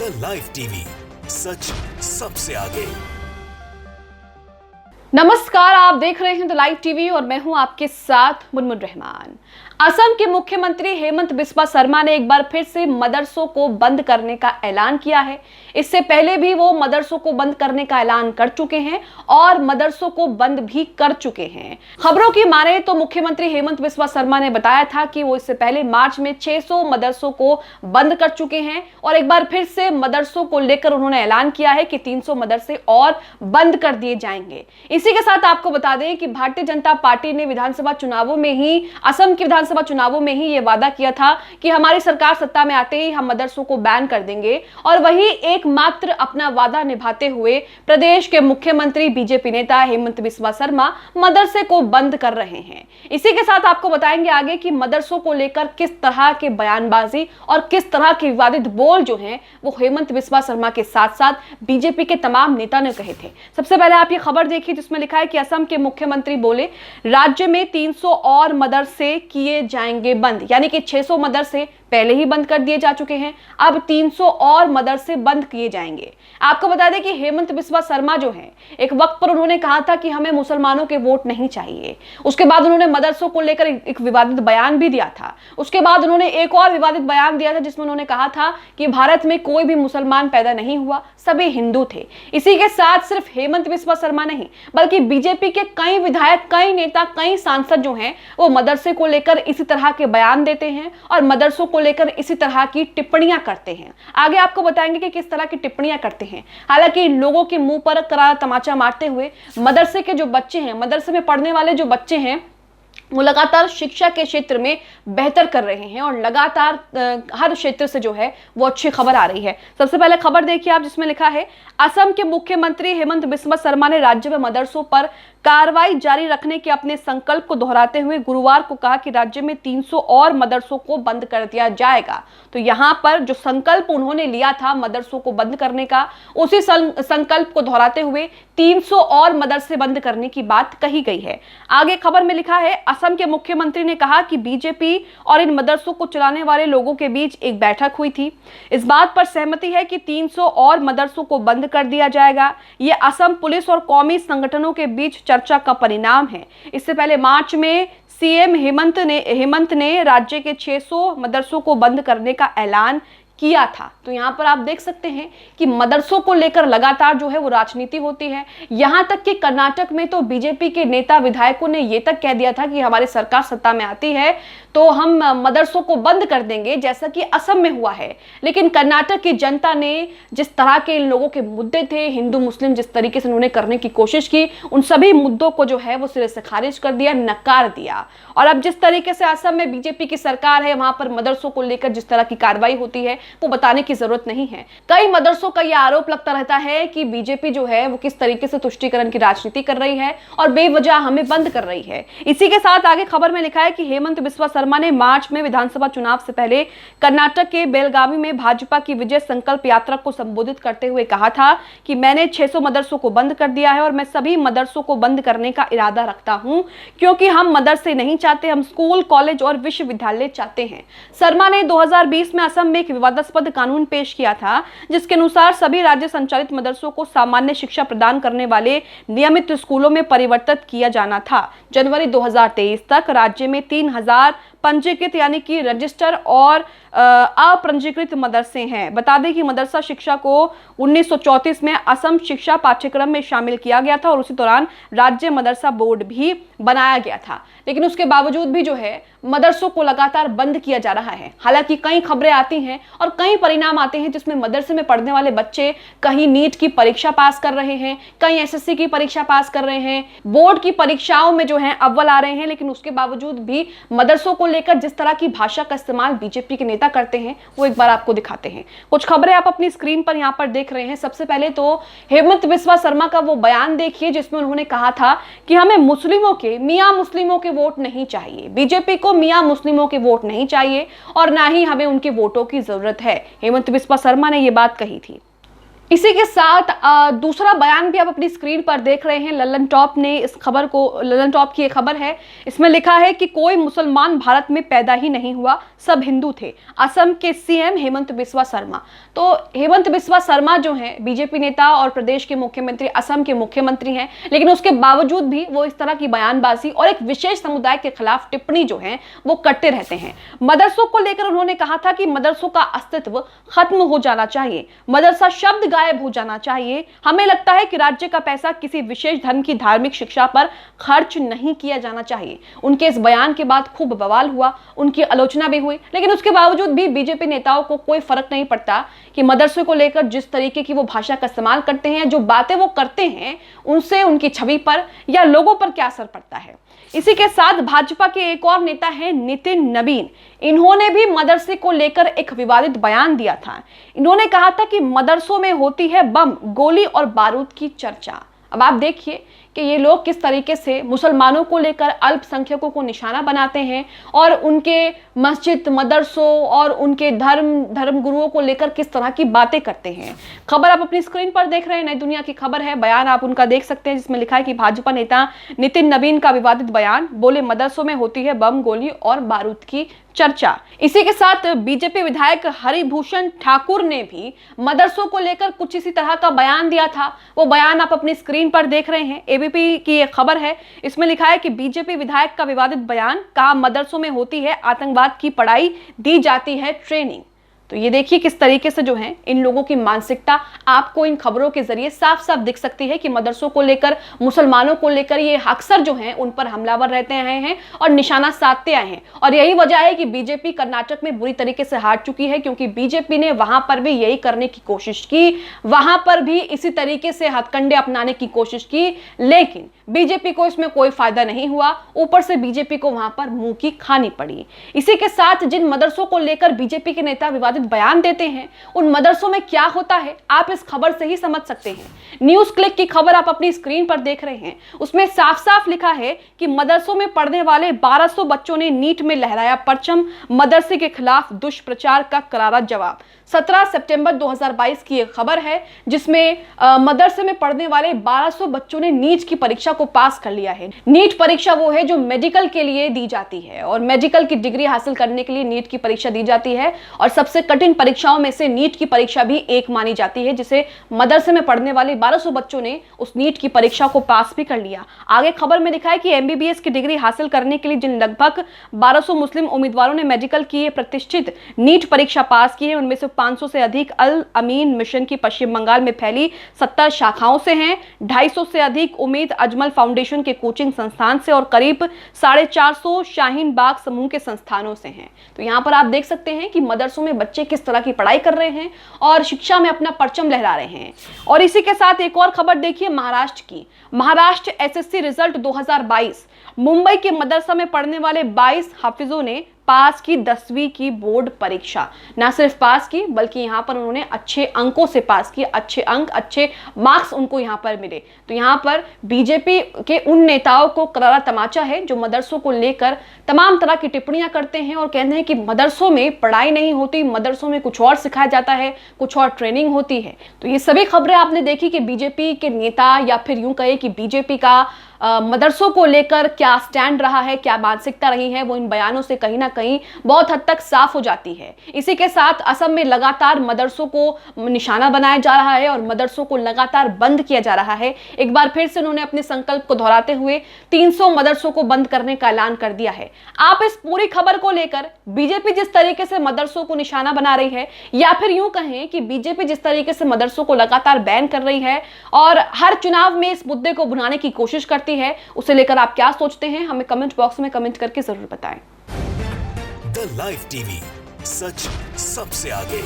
The live TV, सच सबसे आगे। नमस्कार, आप देख रहे हैं द लाइव टीवी और मैं हूं आपके साथ मुनमुन रहमान। असम के मुख्यमंत्री हेमंत बिस्वा शर्मा ने एक बार फिर से मदरसों को बंद करने का ऐलान किया है। इससे पहले भी वो मदरसों को बंद करने का ऐलान कर चुके हैं और मदरसों को बंद भी कर चुके हैं। खबरों की माने तो मुख्यमंत्री हेमंत बिस्वा शर्मा ने बताया था कि वो इससे पहले मार्च में 600 मदरसों को बंद कर चुके हैं और एक बार फिर से मदरसों को लेकर उन्होंने ऐलान किया है कि 300 मदरसे और बंद कर दिए जाएंगे। इसी के साथ आपको बता दें कि भारतीय जनता पार्टी ने विधानसभा चुनावों में ही असम के विधानसभा चुनावों में ही यह वादा किया था कि हमारी सरकार सत्ता में आते ही हम मदरसों को बैन कर देंगे और वही एकमात्र अपना वादा निभाते हुए प्रदेश के मुख्यमंत्री बीजेपी नेता हेमंत बिस्वा शर्मा मदरसे को बंद कर रहे हैं। इसी के साथ आपको बताएंगे आगे कि मदरसों को लेकर किस तरह के बयानबाजी और किस तरह के विवादित बोल जो हैं वो हेमंत बिस्वा शर्मा के साथ साथ बीजेपी के तमाम नेता ने कहे थे। सबसे पहले आप ये खबर देखिए जिसमें लिखा है कि असम के मुख्यमंत्री बोले राज्य में 300 और मदरसे किए जाएंगे बंद, यानी कि 600 मदरसे पहले ही बंद कर दिए जा चुके हैं, अब 300 और मदरसे बंद किए जाएंगे। आपको बता दें कि हेमंत बिस्वा शर्मा जो हैं एक वक्त पर उन्होंने कहा था कि हमें मुसलमानों के वोट नहीं चाहिए। उसके बाद उन्होंने मदरसों को लेकर एक विवादित बयान भी दिया था। उसके बाद उन्होंने एक और विवादित बयान दिया था जिसमें उन्होंने कहा था कि भारत में कोई भी मुसलमान पैदा नहीं हुआ, सभी हिंदू थे। इसी के साथ सिर्फ हेमंत बिस्वा शर्मा नहीं बल्कि बीजेपी के कई विधायक, कई नेता, कई सांसद जो हैं वो मदरसे को लेकर इसी तरह के बयान देते हैं और मदरसों को लेकर इसी तरह की टिप्पणियां करते हैं। आगे आपको बताएंगे कि किस तरह की टिप्पणियां करते हैं। हालांकि लोगों के मुंह पर करारा तमाचा मारते हुए मदरसे के जो बच्चे हैं, मदरसे में पढ़ने वाले जो बच्चे हैं वो लगातार शिक्षा के क्षेत्र में बेहतर कर रहे हैं और लगातार हर क्षेत्र से जो है वो अच्छी खबर आ रही है। सबसे पहले खबर देखिए आप जिसमें लिखा है असम के मुख्यमंत्री हेमंत बिस्वा शर्मा ने राज्य में मदरसों पर कार्रवाई जारी रखने के अपने संकल्प को दोहराते हुए गुरुवार को कहा कि राज्य में 300 और मदरसों को बंद कर दिया जाएगा। तो यहाँ पर जो संकल्प उन्होंने लिया था मदरसों को बंद करने का, उसी संकल्प को दोहराते हुए 300 और मदरसे बंद करने की बात कही गई है। आगे खबर में लिखा है असम के मुख्यमंत्री ने कहा कि बीजेपी और इन मदरसों को चलाने वाले लोगों के बीच एक बैठक हुई थी। इस बात पर सहमति है कि 300 और मदरसों को बंद कर दिया जाएगा। ये असम पुलिस और कौमी संगठनों के बीच चर्चा का परिणाम है। इससे पहले मार्च में सीएम हेमंत ने राज्य के 600 मदरसों को बंद करने का ऐलान किया था। तो यहाँ पर आप देख सकते हैं कि मदरसों को लेकर लगातार जो है वो राजनीति होती है। यहाँ तक कि कर्नाटक में तो बीजेपी के नेता विधायकों ने ये तक कह दिया था कि हमारी सरकार सत्ता में आती है तो हम मदरसों को बंद कर देंगे, जैसा कि असम में हुआ है। लेकिन कर्नाटक की जनता ने जिस तरह के इन लोगों के मुद्दे थे, हिंदू मुस्लिम जिस तरीके से उन्होंने करने की कोशिश की, उन सभी मुद्दों को जो है वो सिरे से खारिज कर दिया, नकार दिया। और अब जिस तरीके से असम में बीजेपी की सरकार है वहां पर मदरसों को लेकर जिस तरह की कार्रवाई होती है वो बताने की जरूरत नहीं है। कई मदरसों का यह आरोप लगता रहता है कि बीजेपी जो है वो किस तरीके से तुष्टीकरण की राजनीति कर रही है और बेवजह हमें बंद कर रही है। इसी के साथ आगे खबर में लिखा है कि हेमंत बिस्वा शर्मा ने मार्च में विधानसभा चुनाव से पहले कर्नाटक के बेलगावी में भाजपा की विजय संकल्प यात्रा को संबोधित करते हुए कहा था कि मैंने 600 मदरसों को बंद कर दिया है और मैं सभी मदरसों को बंद करने का इरादा रखता हूं क्योंकि हम मदरसे नहीं चाहते, हम स्कूल, कॉलेज और विश्वविद्यालय चाहते हैं। शर्मा ने 2020 में असम में एक विवादास्पद कानून पेश किया था जिसके अनुसार सभी राज्य संचालित मदरसों को सामान्य शिक्षा प्रदान करने वाले नियमित स्कूलों में परिवर्तित किया जाना था। जनवरी 2023 तक राज्य में 3000 पंजीकृत यानी कि रजिस्टर और अपंजीकृत मदरसे हैं। बता दें कि मदरसा शिक्षा को 1934 में असम शिक्षा पाठ्यक्रम में शामिल किया गया था और उसी दौरान राज्य मदरसा बोर्ड भी बनाया गया था। लेकिन उसके बावजूद भी जो है मदरसों को लगातार बंद किया जा रहा है। हालांकि कई खबरें आती हैं और कई परिणाम आते हैं जिसमें मदरसे में पढ़ने वाले बच्चे कहीं नीट की परीक्षा पास कर रहे हैं, कहीं एसएससी की परीक्षा पास कर रहे हैं, बोर्ड की परीक्षाओं में जो है अव्वल आ रहे हैं। लेकिन उसके बावजूद भी मदरसों को लेकर जिस तरह की भाषा का इस्तेमाल बीजेपी के नेता करते हैं वो एक बार आपको दिखाते हैं। कुछ खबरें आप अपनी स्क्रीन पर यहाँ पर देख रहे हैं। सबसे पहले तो हेमंत बिस्वा शर्मा का वो बयान देखिए जिसमें उन्होंने कहा था कि हमें मुस्लिमों के, मियां मुस्लिमों के वोट नहीं चाहिए, बीजेपी को मियां मुस्लिमों के वोट नहीं चाहिए और ना ही हमें उनके वोटों की जरूरत है। हेमंत बिस्वा शर्मा ने ये बात कही थी। इसी के साथ दूसरा बयान भी आप अपनी स्क्रीन पर देख रहे हैं। लल्लन टॉप ने इस खबर को, लल्लन टॉप की एक खबर है, इसमें लिखा है कि कोई मुसलमान भारत में पैदा ही नहीं हुआ, सब हिंदू थे। असम के सीएम हेमंत बिस्वा शर्मा। तो हेमंत बिस्वा शर्मा जो हैं बीजेपी नेता और प्रदेश के मुख्यमंत्री, असम के मुख्यमंत्री हैं, लेकिन उसके बावजूद भी वो इस तरह की बयानबाजी और एक विशेष समुदाय के खिलाफ टिप्पणी जो है वो करते रहते हैं। मदरसों को लेकर उन्होंने कहा था कि मदरसों का अस्तित्व खत्म हो जाना चाहिए, मदरसा शब्द गायब हो जाना चाहिए। हमें लगता है कि राज्य का पैसा किसी विशेष धर्म की धार्मिक शिक्षा पर खर्च नहीं किया जाना चाहिए। उनके इस बयान के बाद खूब बवाल हुआ, उनकी आलोचना भी हुई, लेकिन उसके बावजूद भी बीजेपी नेताओं को कोई फर्क नहीं पड़ता कि मदरसे को लेकर जिस तरीके की वो भाषा का इस्तेमाल करते हैं, जो बातें वो करते हैं, उनसे उनकी छवि पर या लोगों पर क्या असर पड़ता है। इसी के साथ भाजपा के एक और नेता हैं नितिन नबीन। इन्होंने भी मदरसे को लेकर एक विवादित बयान दिया था। इन्होंने कहा था कि मदरसों में होती है बम, गोली और बारूद की चर्चा। अब आप देखिए कि ये लोग किस तरीके से मुसलमानों को लेकर अल्पसंख्यकों को निशाना बनाते हैं और उनके मस्जिद, मदरसों और उनके धर्म गुरुओं को लेकर किस तरह की बातें करते हैं। खबर आप अपनी स्क्रीन पर देख रहे हैं, नई दुनिया की खबर है, बयान आप उनका देख सकते हैं, जिसमें लिखा है कि भाजपा नेता नितिन नबीन का विवादित बयान, बोले मदरसों में होती है बम, गोली और बारूद की चर्चा। इसी के साथ बीजेपी विधायक हरिभूषण ठाकुर ने भी मदरसों को लेकर कुछ इसी तरह का बयान दिया था। वो बयान आप अपनी स्क्रीन पर देख रहे हैं, एबीपी की एक खबर है, इसमें लिखा है कि बीजेपी विधायक का विवादित बयान, कहा मदरसों में होती है आतंकवाद की पढ़ाई, दी जाती है ट्रेनिंग। तो ये देखिए किस तरीके से जो है इन लोगों की मानसिकता आपको इन खबरों के जरिए साफ साफ दिख सकती है कि मदरसों को लेकर, मुसलमानों को लेकर ये अक्सर जो है उन पर हमलावर रहते आए हैं और निशाना साधते आए हैं। और यही वजह है कि बीजेपी कर्नाटक में बुरी तरीके से हार चुकी है, क्योंकि बीजेपी ने वहां पर भी यही करने की कोशिश की, वहां पर भी इसी तरीके से हथकंडे अपनाने की कोशिश की, लेकिन बीजेपी को इसमें कोई फायदा नहीं हुआ। ऊपर से बीजेपी को वहां पर मुंह की खानी पड़ी। इसी के साथ जिन मदरसों को लेकर बीजेपी के नेता विवादित बयान देते हैं, उन मदरसों में क्या होता है आप इस खबर से ही समझ सकते हैं। न्यूज क्लिक की खबर आप अपनी स्क्रीन पर देख रहे हैं, उसमें साफ साफ लिखा है कि मदरसों में पढ़ने वाले 1200 बच्चों ने नीट में लहराया परचम, मदरसे के खिलाफ दुष्प्रचार का करारा जवाब। 17 सितंबर 2022 की एक खबर है, जिसमें मदरसे में पढ़ने वाले 1200 बच्चों ने नीट की परीक्षा को पास कर लिया है। नीट परीक्षा वो है जो मेडिकल के लिए दी जाती है और मेडिकल की डिग्री हासिल करने के लिए नीट की परीक्षा दी जाती है, और सबसे कठिन परीक्षाओं में से नीट की परीक्षा भी एक मानी जाती है, जिसे मदरसे में पढ़ने वाले 1200 बच्चों ने उस नीट की परीक्षा को पास भी कर लिया। आगे खबर में लिखा है कि एमबीबीएस की डिग्री हासिल करने के लिए जिन लगभग 1200 मुस्लिम उम्मीदवारों ने मेडिकल की प्रतिष्ठित नीट परीक्षा पास की है, उनमें से 500 से अधिक अल अमीन मिशन की पश्चिम बंगाल में फैली 70 शाखाओं से हैं, 250 से अधिक उम्मीद अजमल फाउंडेशन के कोचिंग संस्थान से और करीब 450 शाहीन बाग समूह के संस्थानों से हैं। तो यहाँ पर आप देख सकते हैं कि मदरसों में बच्चे किस तरह की पढ़ाई कर रहे हैं और शिक्षा में अपना परचम लहरा रहे हैं। और इसी के साथ एक और खबर देखिए महाराष्ट्र की। महाराष्ट्र एसएससी रिजल्ट 2022, मुंबई के मदरसा में पढ़ने वाले 22 हाफिजों ने पास की 10वीं की बोर्ड परीक्षा। ना सिर्फ पास की, बल्कि यहाँ पर उन्होंने अच्छे अंकों से पास की, अच्छे अंक, अच्छे मार्क्स उनको यहाँ पर मिले। तो यहाँ पर बीजेपी के उन नेताओं को करारा तमाचा है जो मदरसों को लेकर तमाम तरह की टिप्पणियां करते हैं और कहते हैं कि मदरसों में पढ़ाई नहीं होती, मदरसों में कुछ और सिखाया जाता है, कुछ और ट्रेनिंग होती है। तो ये सभी खबरें आपने देखी कि बीजेपी के नेता, या फिर यूं कहे कि बीजेपी का मदरसों को लेकर क्या स्टैंड रहा है, क्या मानसिकता रही है, वो इन बयानों से कहीं ना कहीं बहुत हद तक साफ हो जाती है। इसी के साथ असम में लगातार मदरसों को निशाना बनाया जा रहा है और मदरसों को लगातार बंद किया जा रहा है। एक बार फिर से उन्होंने अपने संकल्प को दोहराते हुए 300 मदरसों को बंद करने का ऐलान कर दिया है। आप इस पूरी खबर को लेकर बीजेपी जिस तरीके से मदरसों को निशाना बना रही है, या फिर यूं कहें कि बीजेपी जिस तरीके से मदरसों को लगातार बैन कर रही है और हर चुनाव में इस मुद्दे को भुनाने की कोशिश करती है, उसे लेकर आप क्या सोचते हैं, हमें कमेंट बॉक्स में कमेंट करके जरूर बताएं। द लाइव टीवी, सच सबसे आगे।